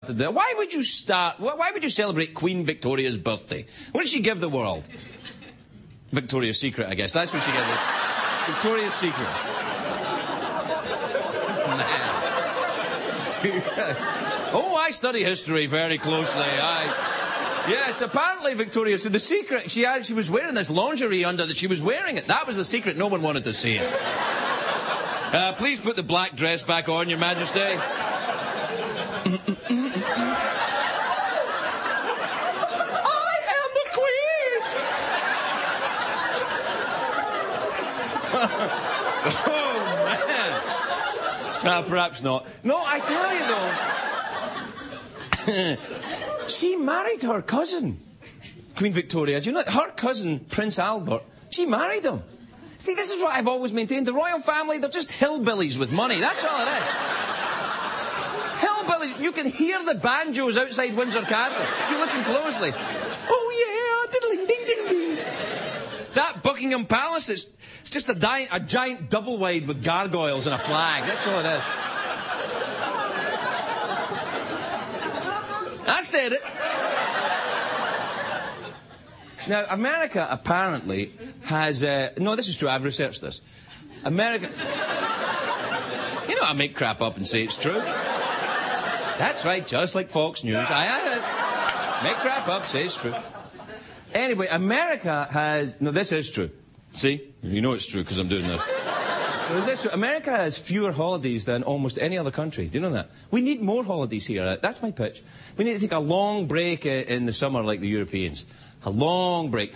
Why would you start... Why would you celebrate Queen Victoria's birthday? What did she give the world? Victoria's Secret, I guess. That's what she gave it. Victoria's Secret. Oh, I study history very closely. Yes, apparently Victoria said the secret, she was wearing this lingerie under that she was wearing it. That was the secret. No one wanted to see it. Please put the black dress back on, Your Majesty. I am the Queen! Oh, man. Perhaps not. No, I tell you, though... She married her cousin, Queen Victoria. Do you know that? Her cousin, Prince Albert, she married him. See, this is what I've always maintained. The royal family, they're just hillbillies with money. That's all it is. Hillbillies. You can hear the banjos outside Windsor Castle. You listen closely. Oh, yeah, diddling, ding, ding, ding. That Buckingham Palace, it's just a giant double wide with gargoyles and a flag. That's all it is. I said it. Now, America apparently has... no, this is true. I've researched this. America... You know, I make crap up and say it's true. That's right, just like Fox News. I make crap up, say it's true. Anyway, America has... No, this is true. See? You know it's true because I'm doing this. No, this is true. America has fewer holidays than almost any other country. Do you know that? We need more holidays here. That's my pitch. We need to take a long break in the summer like the Europeans. A long break.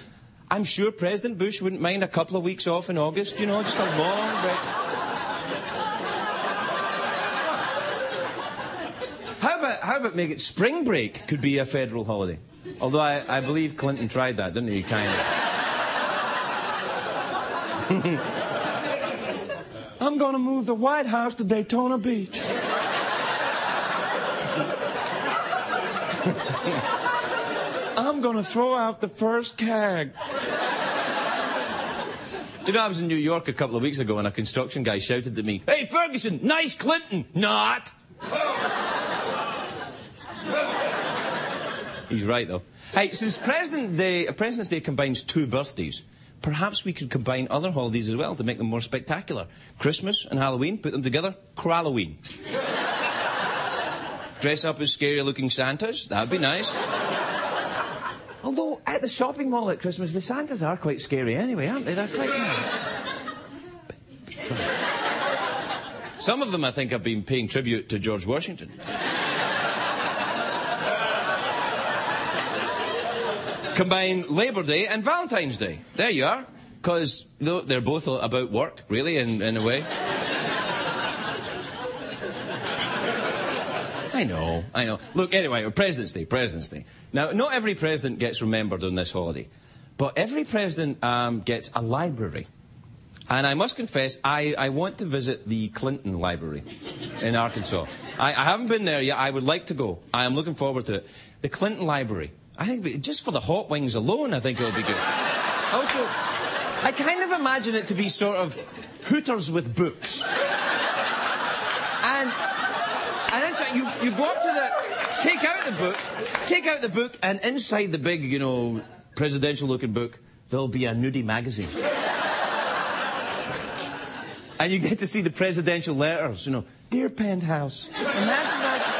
I'm sure President Bush wouldn't mind a couple of weeks off in August, you know, just a long break. How about make it spring break could be a federal holiday? Although I believe Clinton tried that, didn't he? Kind of. I'm going to move the White House to Daytona Beach. I'm going to throw out the first keg. Do you know, I was in New York a couple of weeks ago and a construction guy shouted at me, "Hey, Ferguson, nice Clinton." Not. He's right, though. Hey, since President's Day combines two birthdays, perhaps we could combine other holidays as well to make them more spectacular. Christmas and Halloween, put them together, Cralloween. Dress up as scary-looking Santas, that'd be nice. Although, at the shopping mall at Christmas, the Santas are quite scary anyway, aren't they? They're quite nice. Some of them, I think, have been paying tribute to George Washington. Combine Labour Day and Valentine's Day. There you are. Because they're both about work, really, in a way. I know. Look, anyway, President's Day. Now, not every president gets remembered on this holiday. But every president gets a library. And I must confess, I want to visit the Clinton Library in Arkansas. I haven't been there yet. I would like to go. I am looking forward to it. The Clinton Library. I think just for the hot wings alone, I think it would be good. Also, I kind of imagine it to be sort of Hooters with books. And then so you go up to take out the book, and inside the big, you know, presidential-looking book, there'll be a nudie magazine. And you get to see the presidential letters, you know, "Dear Penthouse." Imagine that.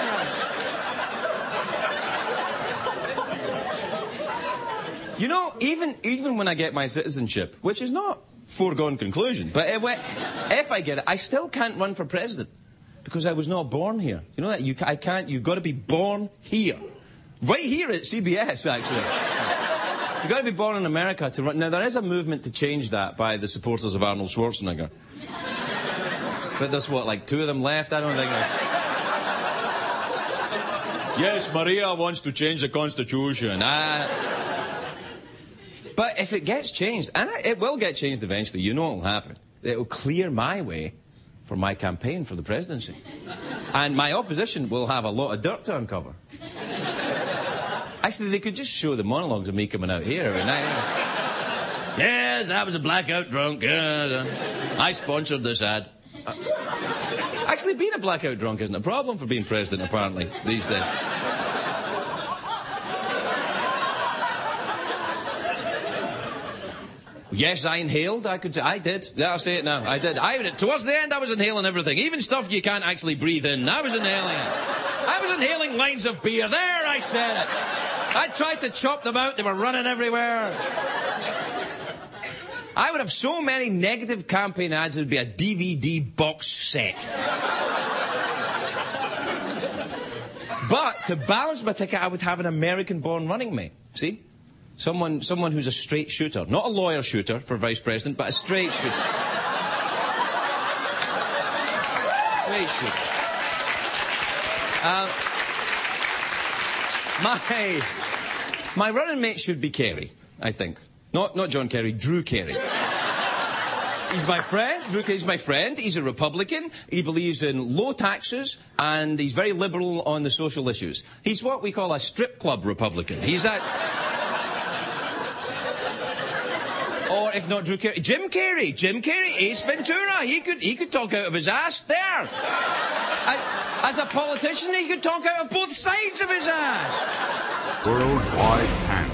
You know, even when I get my citizenship, which is not foregone conclusion, but if I get it, I still can't run for president because I was not born here. You know that? I can't. You've got to be born here, right here at CBS. Actually, you've got to be born in America to run. Now there is a movement to change that by the supporters of Arnold Schwarzenegger, but there's what, like 2 of them left? I don't think. Yes, Maria wants to change the Constitution. But if it gets changed, and it will get changed eventually, you know what will happen. It will clear my way for my campaign for the presidency. And my opposition will have a lot of dirt to uncover. Actually, they could just show the monologues of me coming out here every night. Yes, I was a blackout drunk. I sponsored this ad. Actually, being a blackout drunk isn't a problem for being president, apparently, these days. Yes, I inhaled. I did. Yeah, I'll say it now. I did. Towards the end, I was inhaling everything. Even stuff you can't actually breathe in. I was inhaling it. I was inhaling lines of beer. There, I said it. I tried to chop them out. They were running everywhere. I would have so many negative campaign ads, it would be a DVD box set. But to balance my ticket, I would have an American-born running mate. See? Someone who's a straight shooter. Not a lawyer shooter for vice president, but a straight shooter. Straight shooter. My running mate should be Kerry, I think. Not John Kerry, Drew Kerry. He's my friend. Drew Kerry's my friend. He's a Republican. He believes in low taxes, and he's very liberal on the social issues. He's what we call a strip club Republican. He's that... Or if not Drew Carey, Jim Carrey, Ace Ventura. He could talk out of his ass there. As a politician, he could talk out of both sides of his ass. Worldwide Panic.